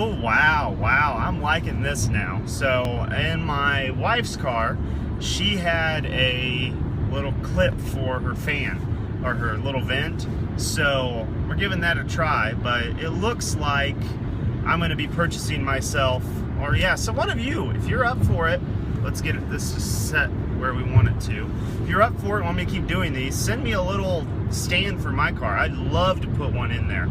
Oh, wow, I'm liking this now. So in my wife's car, she had a little clip for her fan, or her little vent. So we're giving that a try, but it looks like I'm gonna be purchasing myself, or yeah, so one of you, if you're up for it, let's get this set where we want it to. If you're up for it, want me to keep doing these, send me a little stand for my car. I'd love to put one in there.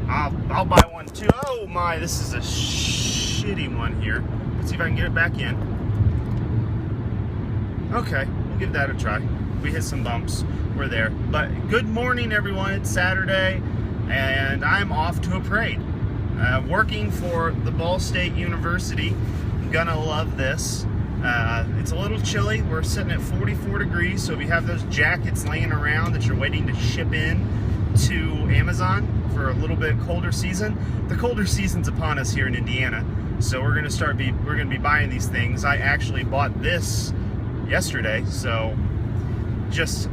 I'll buy one too. Oh my, this is a shitty one here. Let's see if I can get it back in. Okay, we'll give that a try. We hit some bumps, we're there. But good morning everyone, it's Saturday, and I'm off to a parade. Working for the Ball State University. I'm gonna love this. It's a little chilly. We're sitting at 44 degrees, so if you have those jackets laying around that you're waiting to ship in to Amazon for a little bit colder season, the colder season's upon us here in Indiana, so we're gonna be buying these things. I actually bought this yesterday, so just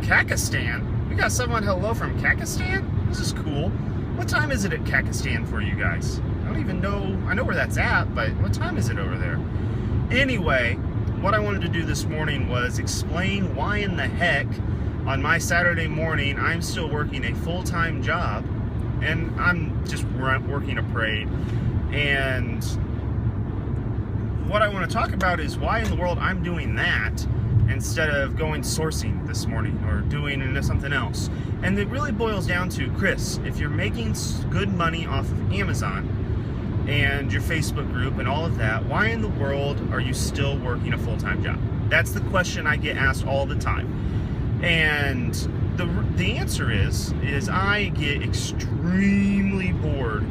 Kakistan. We got someone hello from Kakistan? This is cool. What time is it at Kakistan for you guys? I don't even know. I know where that's at, but what time is it over there? Anyway, what I wanted to do this morning was explain why in the heck on my Saturday morning I'm still working a full-time job and I'm just working a parade. And what I want to talk about is why in the world I'm doing that instead of going sourcing this morning or doing something else. And it really boils down to, Chris, if you're making good money off of Amazon and your Facebook group and all of that, why in the world are you still working a full-time job? That's the question I get asked all the time. And the answer is I get extremely bored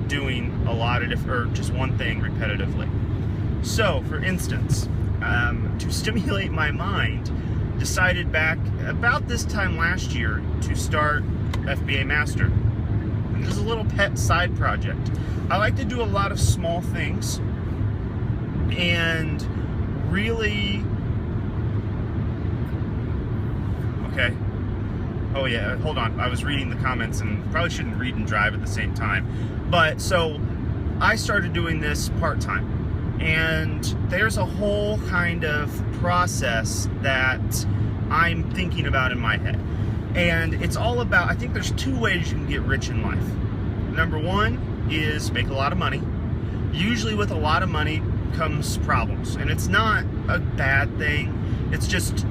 doing a lot of or just one thing repetitively. So, for instance, to stimulate my mind, decided back about this time last year to start FBA Master. And this is a little pet side project. I like to do a lot of small things and really... Okay. Oh yeah, hold on. I was reading the comments and probably shouldn't read and drive at the same time. But so I started doing this part-time. And there's a whole kind of process that I'm thinking about in my head. And it's all about, I think there's two ways you can get rich in life. Number one is make a lot of money. Usually with a lot of money comes problems. And it's not a bad thing. It's just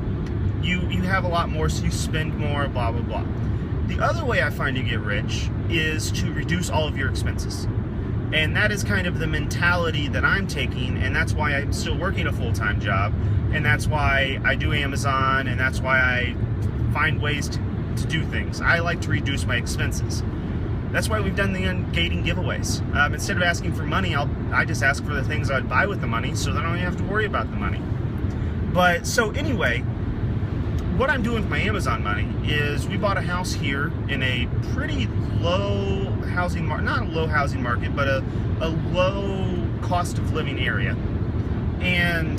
you have a lot more, so you spend more, blah, blah, blah. The other way I find to get rich is to reduce all of your expenses. And that is kind of the mentality that I'm taking, and that's why I'm still working a full-time job, and that's why I do Amazon, and that's why I find ways to do things. I like to reduce my expenses. That's why we've done the ungating giveaways. Instead of asking for money, I just ask for the things I'd buy with the money, so then I don't even have to worry about the money. But, so anyway, what I'm doing with my Amazon money is we bought a house here in a pretty low housing market, not a low housing market, but a low cost of living area. And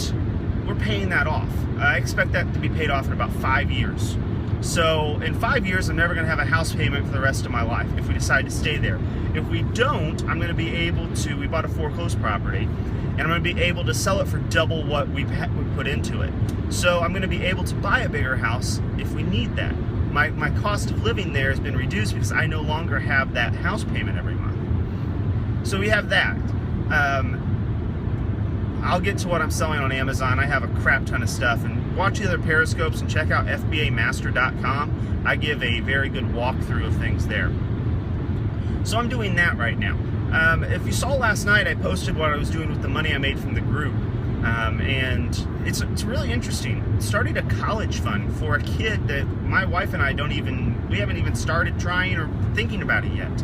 we're paying that off. I expect that to be paid off in about 5 years. So in 5 years, I'm never gonna have a house payment for the rest of my life if we decide to stay there. If we don't, I'm gonna be able to, we bought a foreclosed property, and I'm gonna be able to sell it for double what we put into it. So I'm gonna be able to buy a bigger house if we need that. My cost of living there has been reduced because I no longer have that house payment every month. So we have that. I'll get to what I'm selling on Amazon. I have a crap ton of stuff, and watch the other Periscopes and check out FBAmaster.com. I give a very good walkthrough of things there. So I'm doing that right now. If you saw last night, I posted what I was doing with the money I made from the group. And it's really interesting. Starting a college fund for a kid that my wife and I we haven't even started trying or thinking about it yet.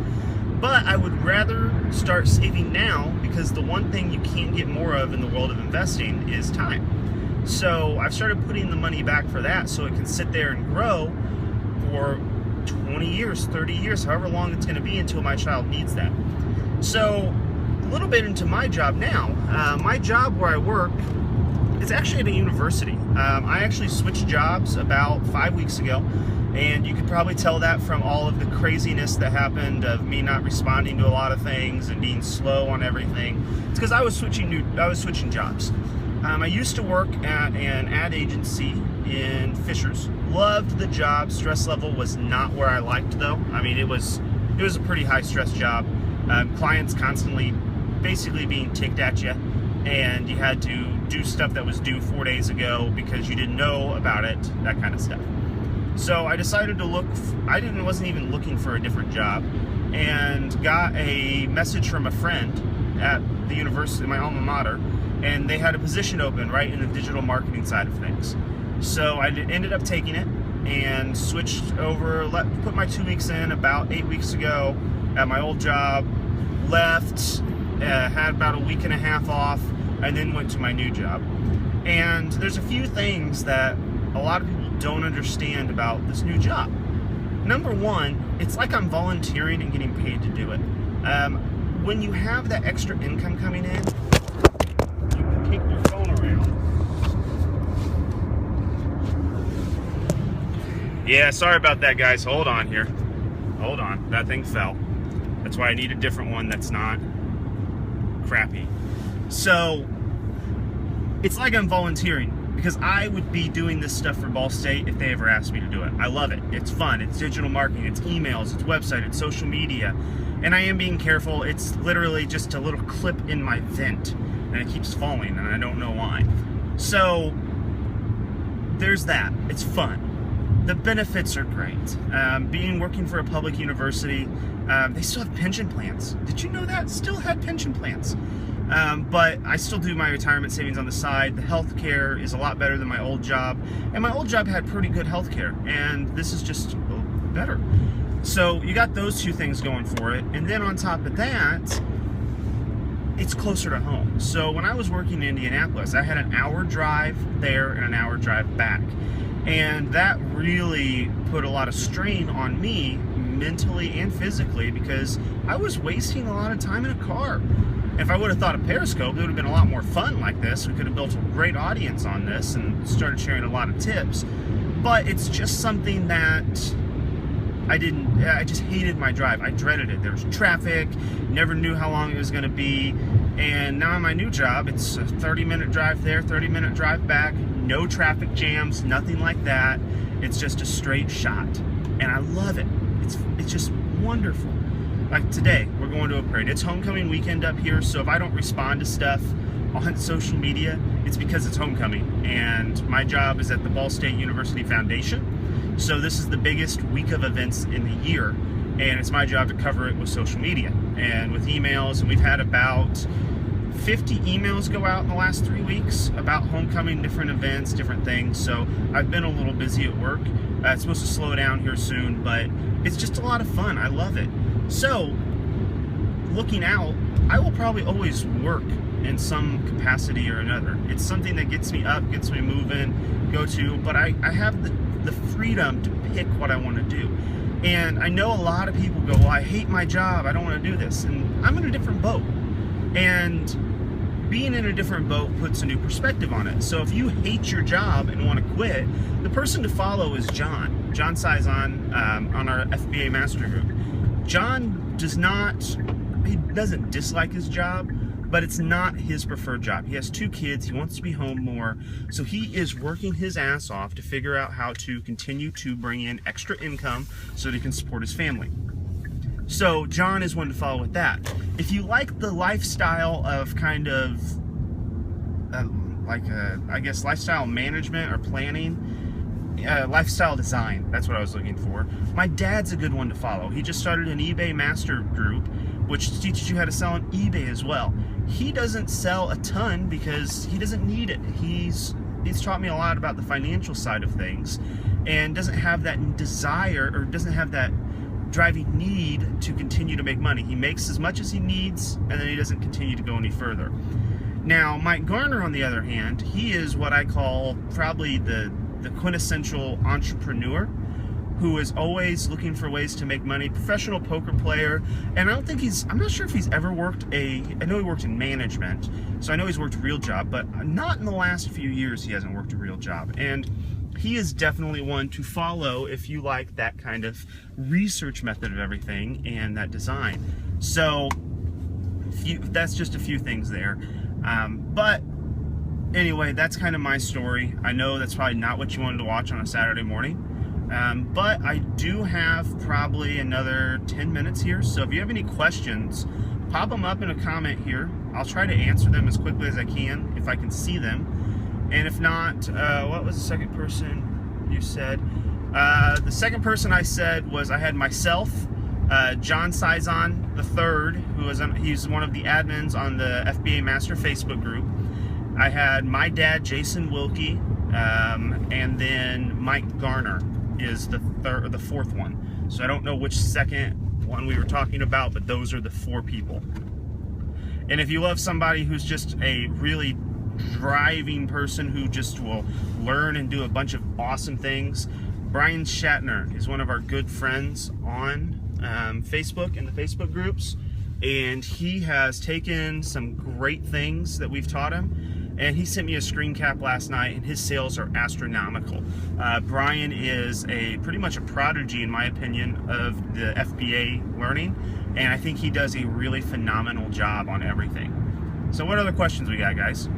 But I would rather start saving now, because the one thing you can't get more of in the world of investing is time. So I've started putting the money back for that so it can sit there and grow for 20 years, 30 years, however long it's going to be until my child needs that. So a little bit into my job now. My job where I work is actually at a university. I actually switched jobs about 5 weeks ago, And you could probably tell that from all of the craziness that happened of me not responding to a lot of things and being slow on everything. It's because I was switching jobs. I used to work at an ad agency in Fishers. Loved the job. Stress level was not where I liked, though. I mean, it was a pretty high stress job. Clients constantly basically being ticked at you, and you had to do stuff that was due 4 days ago because you didn't know about it, that kind of stuff. So I decided to look. Wasn't even looking for a different job, and got a message from a friend at the university, my alma mater, and they had a position open right in the digital marketing side of things. So I ended up taking it and switched over, put my 2 weeks in about 8 weeks ago at my old job, left, had about a week and a half off, and then went to my new job. And there's a few things that a lot of people don't understand about this new job. Number one, it's like I'm volunteering and getting paid to do it. When you have that extra income coming in, you can kick your phone around. Yeah, sorry about that, guys. Hold on here. Hold on. That thing fell. That's why I need a different one that's not crappy. So, it's like I'm volunteering, because I would be doing this stuff for Ball State if they ever asked me to do it. I love it. It's fun. It's digital marketing. It's emails. It's website. It's social media. And I am being careful. It's literally just a little clip in my vent, and it keeps falling, and I don't know why. So, there's that. It's fun. The benefits are great. Working for a public university, they still have pension plans. Did you know that? Still had pension plans. But I still do my retirement savings on the side. The healthcare is a lot better than my old job. And my old job had pretty good healthcare. And this is just better. So you got those two things going for it. And then on top of that, it's closer to home. So when I was working in Indianapolis, I had an hour drive there and an hour drive back. And that really put a lot of strain on me mentally and physically, because I was wasting a lot of time in a car. If I would have thought of Periscope, it would have been a lot more fun like this. We could have built a great audience on this and started sharing a lot of tips. But it's just something that I just hated my drive. I dreaded it. There was traffic, never knew how long it was going to be. And now in my new job, it's a 30-minute drive there, 30-minute drive back, no traffic jams, nothing like that. It's just a straight shot. And I love it. It's just wonderful. Like today, we're going to a parade. It's homecoming weekend up here, so if I don't respond to stuff on social media, it's because it's homecoming. And my job is at the Ball State University Foundation. So this is the biggest week of events in the year, and it's my job to cover it with social media and with emails. And we've had about 50 emails go out in the last 3 weeks about homecoming, different events, different things. So I've been a little busy at work. It's supposed to slow down here soon, but it's just a lot of fun. I love it. So, looking out, I will probably always work in some capacity or another. It's something that gets me up, gets me moving, go to, but I have the freedom to pick what I want to do. And I know a lot of people go, well, I hate my job, I don't want to do this. And I'm in a different boat. And being in a different boat puts a new perspective on it. So if you hate your job and want to quit, the person to follow is John Sizon on our FBA Master Group. John doesn't dislike his job, but it's not his preferred job. He has 2 kids, he wants to be home more, so he is working his ass off to figure out how to continue to bring in extra income so that he can support his family. So John is one to follow with that. If you like the lifestyle of kind of, I guess, lifestyle management or planning, lifestyle design, that's what I was looking for. My dad's a good one to follow. He just started an eBay master group, which teaches you how to sell on eBay as well. He doesn't sell a ton because he doesn't need it. He's taught me a lot about the financial side of things, and doesn't have that desire, or doesn't have that driving need to continue to make money. He makes as much as he needs, and then he doesn't continue to go any further. Now, Mike Garner, on the other hand, he is what I call probably the quintessential entrepreneur who is always looking for ways to make money, professional poker player, and I'm not sure if he's ever worked I know he worked in management, so I know he's worked a real job, but not in the last few years he hasn't worked a real job. And he is definitely one to follow if you like that kind of research method of everything and that design. So that's just a few things there. But anyway, that's kind of my story. I know that's probably not what you wanted to watch on a Saturday morning. But I do have probably another 10 minutes here. So if you have any questions, pop them up in a comment here. I'll try to answer them as quickly as I can if I can see them. And if not, what was the second person you said? The second person I said was I had myself, John Sizon III, he's one of the admins on the FBA Master Facebook group. I had my dad, Jason Wilkie, and then Mike Garner is the fourth one. So I don't know which second one we were talking about, but those are the 4 people. And if you love somebody who's just a really driving person who just will learn and do a bunch of awesome things, Brian Shatner is one of our good friends on Facebook and the Facebook groups, and he has taken some great things that we've taught him, and he sent me a screen cap last night, and his sales are astronomical. Brian is pretty much a prodigy, in my opinion, of the FBA learning, and I think he does a really phenomenal job on everything. So what other questions we got, guys?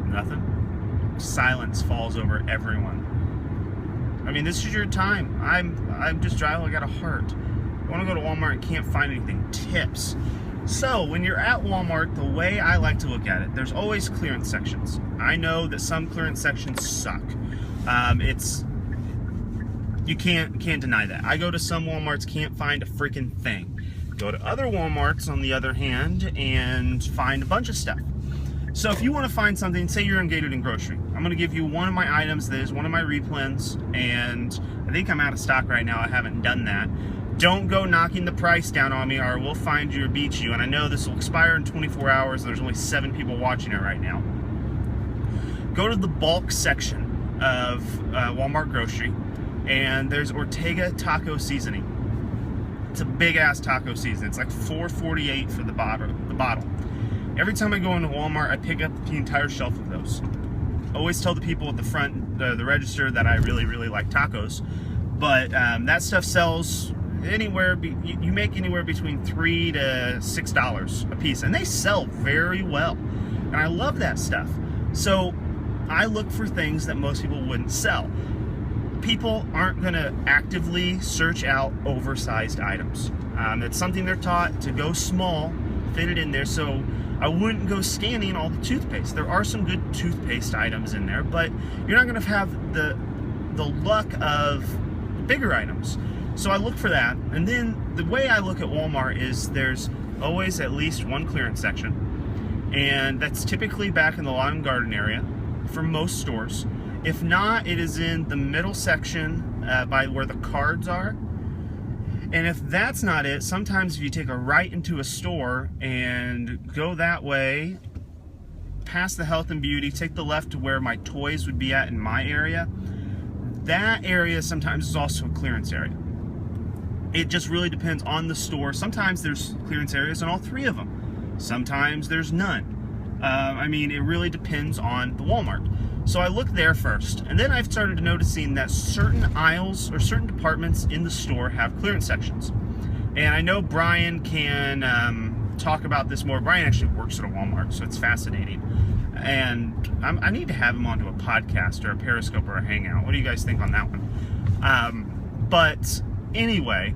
Nothing? Silence falls over everyone. I mean, this is your time. I'm just driving. I got a heart. I want to go to Walmart and can't find anything. Tips. So when you're at Walmart, the way I like to look at it, there's always clearance sections. I know that some clearance sections suck. You can't deny that. I go to some Walmarts, can't find a freaking thing. Go to other Walmarts, on the other hand, and find a bunch of stuff. So if you want to find something, say you're in Gated and Grocery, I'm going to give you one of my items that is one of my replens, and I think I'm out of stock right now. I haven't done that. Don't go knocking the price down on me, or we'll find you or beat you. And I know this will expire in 24 hours. There's only 7 people watching it right now. Go to the bulk section of Walmart Grocery, and there's Ortega taco seasoning. It's a big ass taco season. It's like $4.48 for the bottle. Every time I go into Walmart, I pick up the entire shelf of those. Always tell the people at the front, the register, that I really, really like tacos. But that stuff sells anywhere, you make anywhere between $3 to $6 a piece. And they sell very well. And I love that stuff. So I look for things that most people wouldn't sell. People aren't going to actively search out oversized items. It's something they're taught to go small, fit it in there. So I wouldn't go scanning all the toothpaste. There are some good toothpaste items in there, but you're not going to have the luck of bigger items. So I look for that. And then the way I look at Walmart is there's always at least one clearance section, and that's typically back in the lawn and garden area for most stores. If not, it is in the middle section by where the cards are. And if that's not it, sometimes if you take a right into a store and go that way, past the health and beauty, take the left to where my toys would be at in my area, that area sometimes is also a clearance area. It just really depends on the store. Sometimes there's clearance areas in all 3 of them. Sometimes there's none. I mean, it really depends on the Walmart. So I look there first, and then I've started noticing that certain aisles or certain departments in the store have clearance sections. And I know Brian can talk about this more. Brian actually works at a Walmart, so it's fascinating. And I need to have him onto a podcast or a Periscope or a Hangout. What do you guys think on that one? But anyway,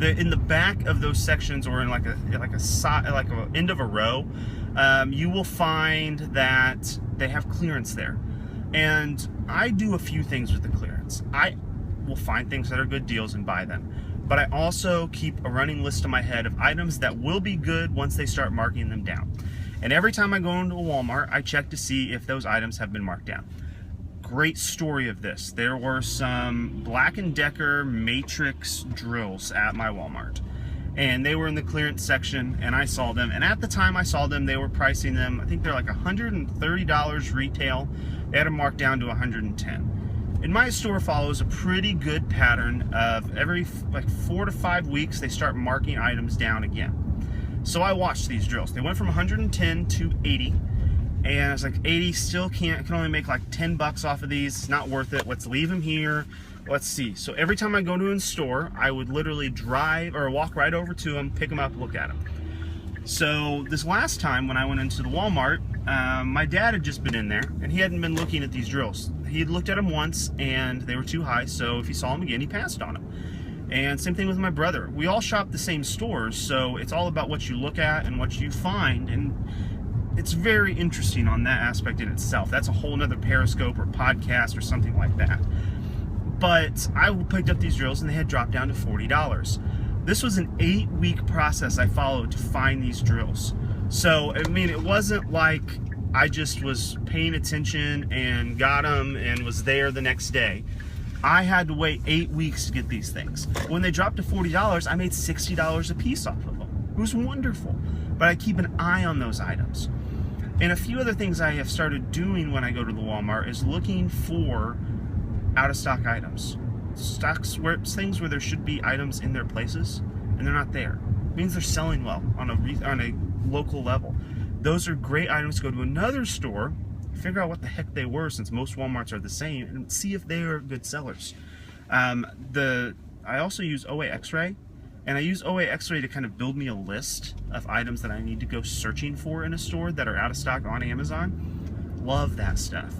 in the back of those sections, or in like a end of a row, you will find that they have clearance there. And I do a few things with the clearance. I will find things that are good deals and buy them. But I also keep a running list in my head of items that will be good once they start marking them down. And every time I go into a Walmart, I check to see if those items have been marked down. Great story of this. There were some Black & Decker Matrix drills at my Walmart. And they were in the clearance section, and I saw them. And at the time I saw them, they were pricing them, I think they're like $130 retail. They had them marked down to $110. And my store follows a pretty good pattern of every like 4 to 5 weeks, they start marking items down again. So I watched these drills. They went from 110 to 80. And I was like, 80, still can only make like 10 bucks off of these. It's not worth it. Let's leave them here. Let's see. So every time I go to a store, I would literally drive or walk right over to them, pick them up, look at them. So this last time when I went into the Walmart, my dad had just been in there and he hadn't been looking at these drills. He had looked at them once and they were too high, so if he saw them again, he passed on them. And same thing with my brother. We all shop the same stores, so it's all about what you look at and what you find, and it's very interesting on that aspect in itself. That's a whole nother Periscope or podcast or something like that. But I picked up these drills and they had dropped down to $40. This was an 8-week process I followed to find these drills. So, I mean, it wasn't like I just was paying attention and got them and was there the next day. I had to wait 8 weeks to get these things. When they dropped to $40, I made $60 a piece off of them. It was wonderful. But I keep an eye on those items. And a few other things I have started doing when I go to the Walmart is looking for out-of-stock items. Things where there should be items in their places and they're not there. It means they're selling well on a local level. Those are great items to go to another store, figure out what the heck they were, since most Walmarts are the same, and see if they are good sellers. I also use OA X-ray, and I use OA X-ray to kind of build me a list of items that I need to go searching for in a store that are out of stock on Amazon. Love that stuff.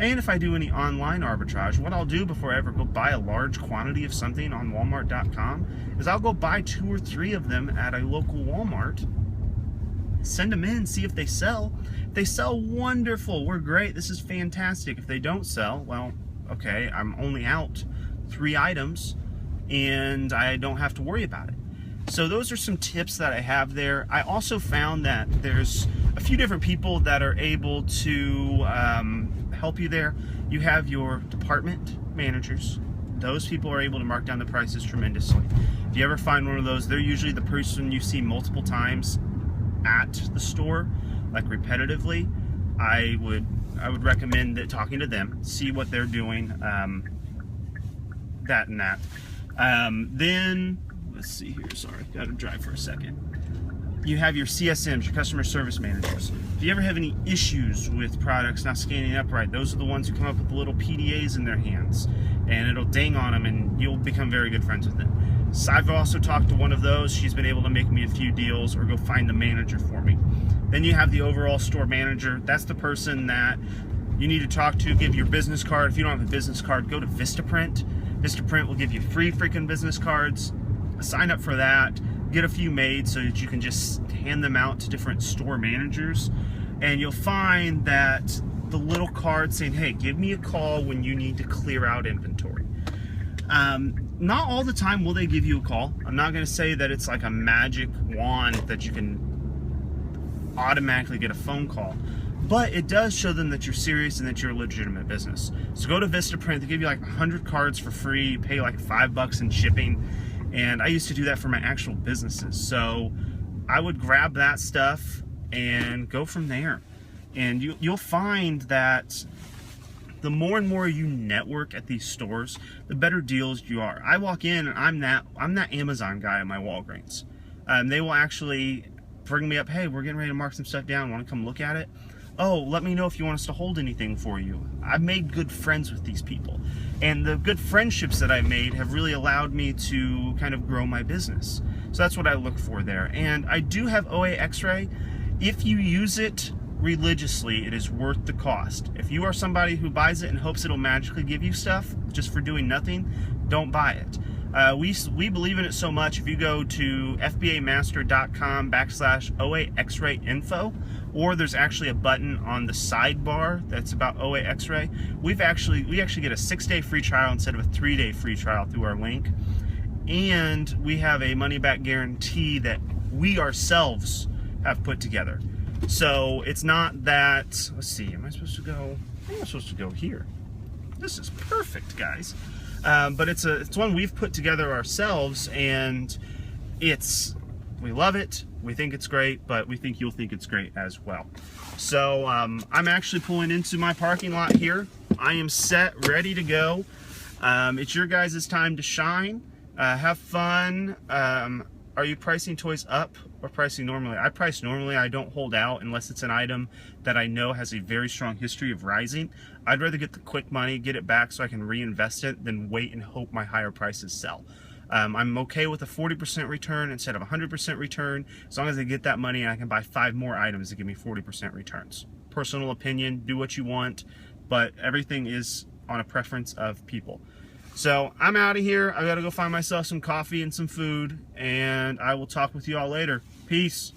And if I do any online arbitrage, what I'll do before I ever go buy a large quantity of something on Walmart.com is I'll go buy 2 or 3 of them at a local Walmart, send them in, see if they sell. If they sell, wonderful, we're great, this is fantastic. If they don't sell, well, okay, I'm only out 3 items and I don't have to worry about it. So those are some tips that I have there. I also found that there's a few different people that are able to help you there. You have your department managers. Those people are able to mark down the prices tremendously. If you ever find one of those, they're usually the person you see multiple times at the store, like repetitively. I would recommend talking to them, see what they're doing, that and that. Then let's see here, sorry, gotta drive for a second. You have your CSMs, your customer service managers. If you ever have any issues with products not scanning up right, those are the ones who come up with the little PDAs in their hands, and it'll ding on them and you'll become very good friends with them. So I've also talked to one of those. She's been able to make me a few deals or go find the manager for me. Then you have the overall store manager. That's the person that you need to talk to, give your business card. If you don't have a business card, go to Vistaprint. Vistaprint will give you free freaking business cards. Sign up for that. Get a few made so that you can just hand them out to different store managers. And you'll find that the little card saying, hey, give me a call when you need to clear out inventory. Not all the time will they give you a call. I'm not going to say that it's like a magic wand that you can automatically get a phone call, but it does show them that you're serious and that you're a legitimate business. So go to Vistaprint. They give you like 100 cards for free. You pay like $5 in shipping, and I used to do that for my actual businesses. So I would grab that stuff and go from there. And you'll find that the more and more you network at these stores, the better deals you are. I walk in and I'm that Amazon guy at my Walgreens. They will actually bring me up, hey, we're getting ready to mark some stuff down. Want to come look at it? Oh, let me know if you want us to hold anything for you. I've made good friends with these people. And the good friendships that I made have really allowed me to kind of grow my business. So that's what I look for there. And I do have OA X-ray. If you use it religiously, it is worth the cost. If you are somebody who buys it and hopes it'll magically give you stuff just for doing nothing, don't buy it. We believe in it so much. If you go to fbamaster.com/OA X-ray info, or there's actually a button on the sidebar that's about OA X-ray, we actually get a 6-day free trial instead of a 3-day free trial through our link. And we have a money-back guarantee that we ourselves have put together. So it's not that, let's see, am I supposed to go, I think I'm supposed to go here. This is perfect, guys. But it's one we've put together ourselves, and we love it. We think it's great, but we think you'll think it's great as well. So I'm actually pulling into my parking lot here. I am set, ready to go. It's your guys' time to shine. Have fun. are you pricing toys up or pricing normally? I price normally. I don't hold out unless it's an item that I know has a very strong history of rising. I'd rather get the quick money, get it back so I can reinvest it, than wait and hope my higher prices sell. I'm okay with a 40% return instead of a 100% return, as long as I get that money and I can buy 5 more items that give me 40% returns. Personal opinion, do what you want, but everything is on a preference of people. So I'm out of here. I gotta go find myself some coffee and some food, and I will talk with you all later. Peace.